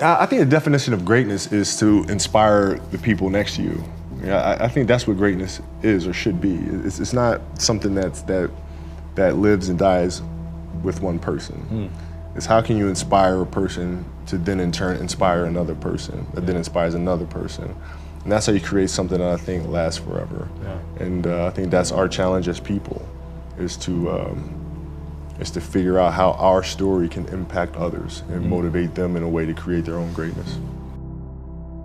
I think the definition of greatness is to inspire the people next to you. Yeah, I think that's what greatness is or should be. It's not something that lives and dies with one person. It's how can you inspire a person to then in turn inspire another person that then inspires another person. And that's how you create something that I think lasts forever. Yeah. And I think that's our challenge as people, is to figure out how our story can impact others and motivate them in a way to create their own greatness.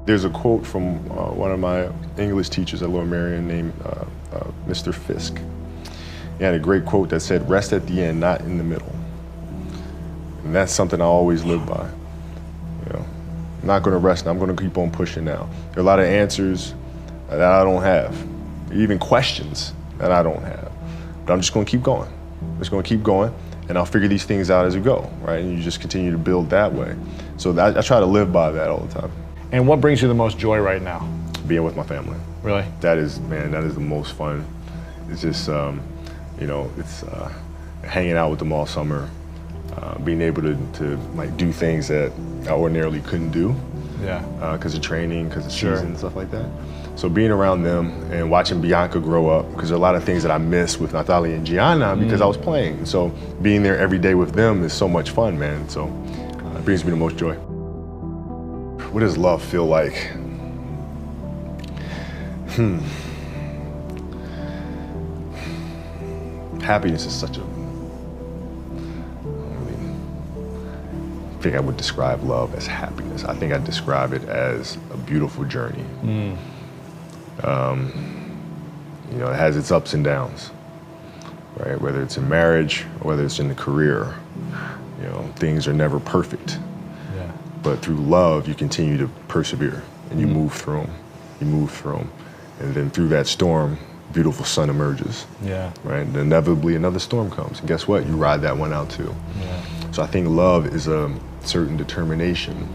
There's a quote from one of my English teachers at Lower Merion named Mr. Fisk. He had a great quote that said, "Rest at the end, not in the middle." And that's something I always live by. You know, I'm not gonna rest, I'm gonna keep on pushing now. There are a lot of answers that I don't have, even questions that I don't have. But I'm just gonna keep going. I'm just gonna keep going, and I'll figure these things out as we go, right? And you just continue to build that way. So I try to live by that all the time. And what brings you the most joy right now? Being with my family. Really? That is the most fun. It's just, you know, it's hanging out with them all summer, being able to like do things that I ordinarily couldn't do. Yeah. Because of training, because of season and stuff like that. So being around them and watching Bianca grow up, because there are a lot of things that I miss with Natalia and Gianna because I was playing. So being there every day with them is so much fun, man. So it brings me the most joy. What does love feel like? Happiness is such a, I think I would describe love as happiness. I think I describe it as a beautiful journey. You know, it has its ups and downs, right? Whether it's in marriage or whether it's in the career, you know, things are never perfect. Yeah. But through love, you continue to persevere and you move through them. You move through them. And then through that storm, beautiful sun emerges. Yeah. Right? And inevitably another storm comes. And guess what? You ride that one out too. Yeah. So I think love is a certain determination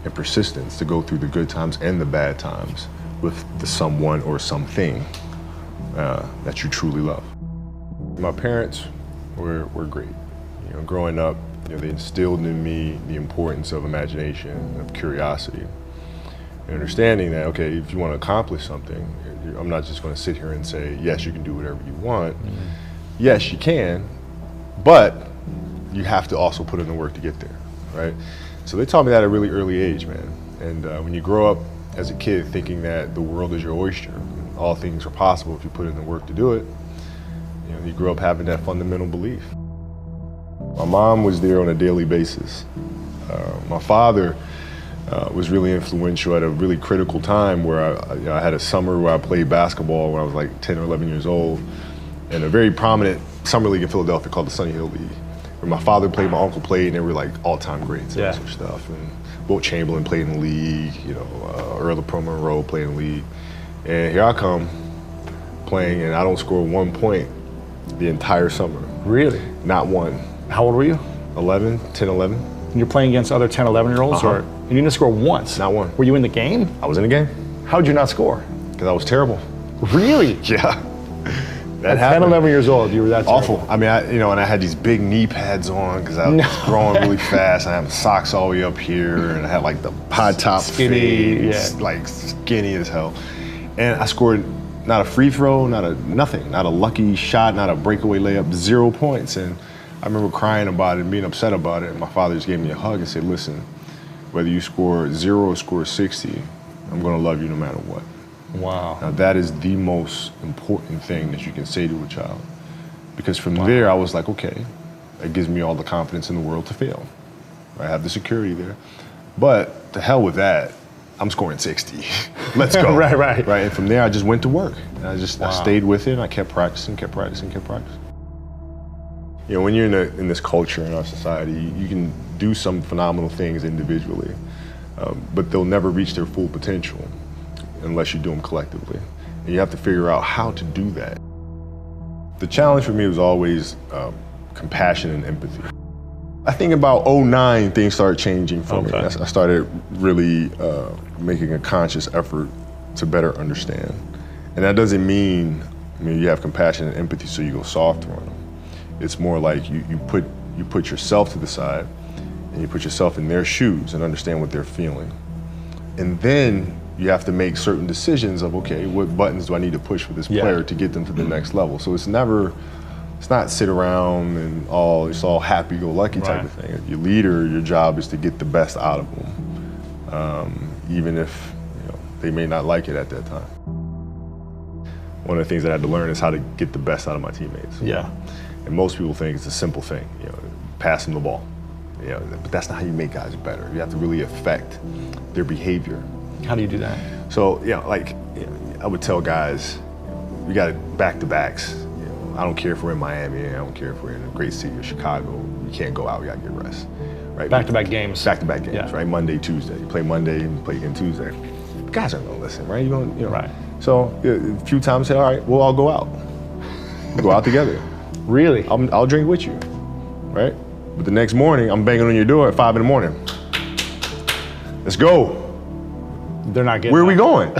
and persistence to go through the good times and the bad times with the someone or something that you truly love. My parents were great. You know, growing up, you know, they instilled in me the importance of imagination, of curiosity, and understanding that, okay, if you want to accomplish something, I'm not just going to sit here and say, yes, you can do whatever you want. Yes, you can, but you have to also put in the work to get there, right? So they taught me that at a really early age, man. And when you grow up as a kid thinking that the world is your oyster, all things are possible if you put in the work to do it, you know, you grow up having that fundamental belief. My mom was there on a daily basis. My father was really influential at a really critical time where I had a summer where I played basketball when I was like 10 or 11 years old, in a very prominent summer league in Philadelphia called the Sunny Hill League, where my father played, my uncle played, and they were like all-time greats and such stuff. And Wilt Chamberlain played in the league, you know, Earl of Pro Monroe played in the league. And here I come playing, and I don't score 1 point the entire summer. Really? Not one. How old were you? 11, 10, 11. And you're playing against other 10, 11-year-olds? Or and you didn't score once? Not one. Were you in the game? I was in the game. How'd you not score? Because I was terrible. Really? Yeah. That At 10, 11 years old, you were that awful. terrible. I mean, you know, and I had these big knee pads on because I was growing really fast. I had socks all the way up here, and I had like the high top skinny, fades, like skinny as hell. And I scored not a free throw, nothing, not a lucky shot, not a breakaway layup, 0 points. And I remember crying about it and being upset about it. And my father just gave me a hug and said, "Listen, whether you score 0 or score 60, I'm gonna love you no matter what." Wow. Now that is the most important thing that you can say to a child. Because from there, I was like, okay, that gives me all the confidence in the world to fail. I have the security there. But to hell with that, I'm scoring 60. Let's go. Right. And from there, I just went to work. And I stayed with it, and I kept practicing. You know, when you're in this culture, in our society, you can do some phenomenal things individually, but they'll never reach their full potential unless you do them collectively. And you have to figure out how to do that. The challenge for me was always compassion and empathy. I think about 2009, things started changing for me. I started really making a conscious effort to better understand. And that doesn't mean, you have compassion and empathy so you go softer on them. It's more like you put yourself to the side and you put yourself in their shoes and understand what they're feeling. And then you have to make certain decisions of, okay, what buttons do I need to push for this player to get them to the next level? So it's not sit around and it's all happy-go-lucky type of thing. If you're a leader, your job is to get the best out of them, even if they may not like it at that time. One of the things that I had to learn is how to get the best out of my teammates. Yeah. And most people think it's a simple thing, pass them the ball. But that's not how you make guys better. You have to really affect their behavior. How do you do that? So, I would tell guys, we got back-to-backs. I don't care if we're in Miami, I don't care if we're in a great city of Chicago, you can't go out, we gotta get rest. Right? Back-to-back games. Back-to-back games, right? Monday, Tuesday. You play Monday and you play again Tuesday. The guys aren't gonna listen, right? Right. So a few times I say, all right, we'll all go out. We'll go out together. Really? I'll drink with you, right? But the next morning, I'm banging on your door at 5 in the morning. Let's go. They're not getting Where are we going?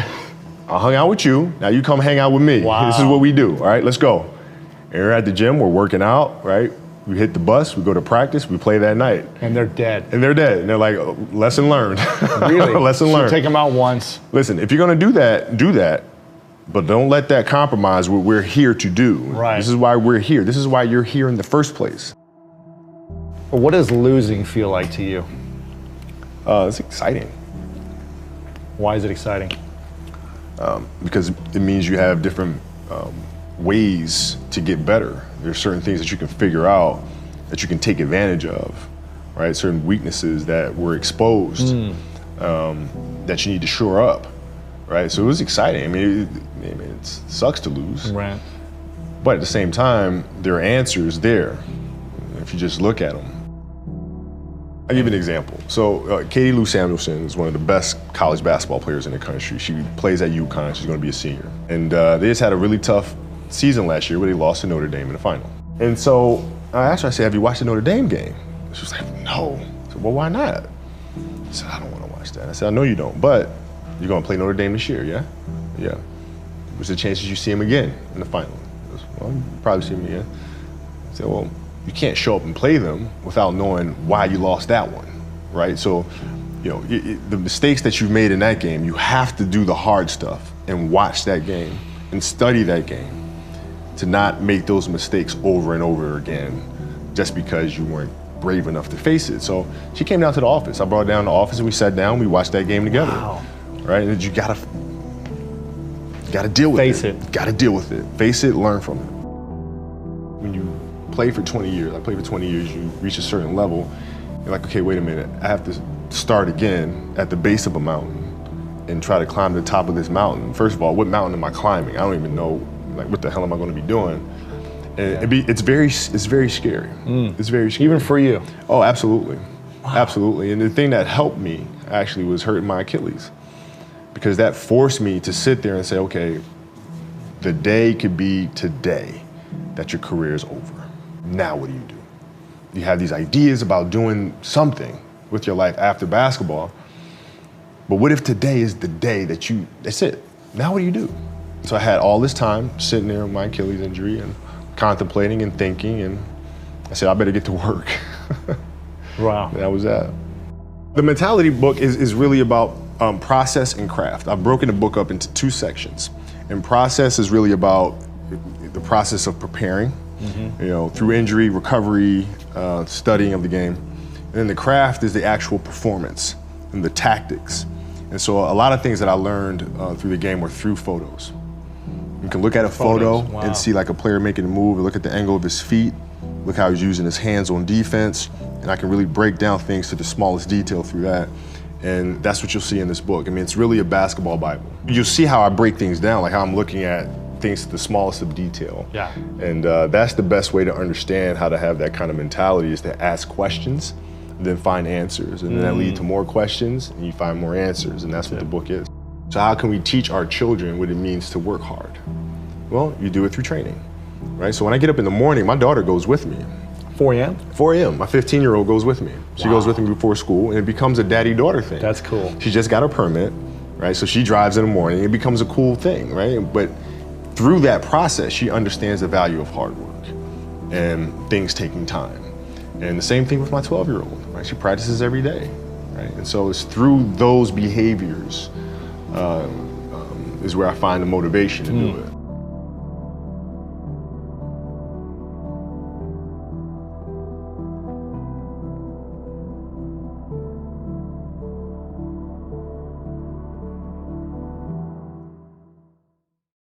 I hung out with you, now you come hang out with me. Wow. This is what we do, all right, let's go. And we're at the gym, we're working out, right? We hit the bus, we go to practice, we play that night. And they're dead. And they're dead. And they're like, oh, lesson learned. Really? Lesson learned. Take them out once. Listen, if you're gonna do that. But don't let that compromise what we're here to do. Right. This is why we're here. This is why you're here in the first place. What does losing feel like to you? It's exciting. Why is it exciting? Because it means you have different ways to get better. There's certain things that you can figure out that you can take advantage of, right? Certain weaknesses that were exposed that you need to shore up, right? So it was exciting. I mean, it sucks to lose, Right. but at the same time, there are answers there if you just look at them. I'll give you an example. So Katie Lou Samuelson is one of the best college basketball players in the country. She plays at UConn. She's going to be a senior. And they just had a really tough season last year where they lost to Notre Dame in the final. And so I asked her, I said, have you watched the Notre Dame game? She was like, no. I said, well, why not? I said, I don't want to watch that. I said, I know you don't, but you're going to play Notre Dame this year, yeah? Yeah. What's the chances you see him again in the final? I said, well, you probably see him again. I said, well, you can't show up and play them without knowing why you lost that one, right? So, the mistakes that you've made in that game, you have to do the hard stuff and watch that game and study that game to not make those mistakes over and over again just because you weren't brave enough to face it. So she came down to the office. I brought her down to the office and we sat down, we watched that game together. Wow. Right? And you gotta deal with Face it. it. You gotta deal with it. Face it, learn from it. When you play for 20 years, I played for 20 years, you reach a certain level, you're like, okay, wait a minute, I have to start again at the base of a mountain and try to climb the top of this mountain. First of all, what mountain am I climbing? I don't even know, like, what the hell am I gonna be doing? And it's very scary. It's very scary. Even for you? Oh, absolutely. Wow. Absolutely. And the thing that helped me actually was hurting my Achilles, because that forced me to sit there and say, okay, the day could be today that your career is over. Now what do? You have these ideas about doing something with your life after basketball, but what if today is the day that's it? Now what do you do? So I had all this time sitting there with my Achilles injury and contemplating and thinking, and I said, I better get to work. Wow. And that was that. The mentality book is really about process and craft. I've broken the book up into 2 sections. And process is really about the process of preparing, through injury, recovery, studying of the game. And then the craft is the actual performance and the tactics. And so a lot of things that I learned through the game were through photos. You can look at a photo and see like a player making a move, and look at the angle of his feet, look how he's using his hands on defense, and I can really break down things to the smallest detail through that. And that's what you'll see in this book. I mean, it's really a basketball Bible. You'll see how I break things down, like how I'm looking at things to the smallest of detail. Yeah. And that's the best way to understand how to have that kind of mentality, is to ask questions, then find answers. And then that lead to more questions, and you find more answers, and that's what the book is. So how can we teach our children what it means to work hard? Well, you do it through training, right? So when I get up in the morning, my daughter goes with me. 4 a.m.? 4 a.m. My 15-year-old goes with me. She goes with me before school, and it becomes a daddy-daughter thing. That's cool. She just got her permit, right? So she drives in the morning. It becomes a cool thing, right? But through that process, she understands the value of hard work and things taking time. And the same thing with my 12-year-old, right? right? She practices every day, right? And so it's through those behaviors is where I find the motivation to do it.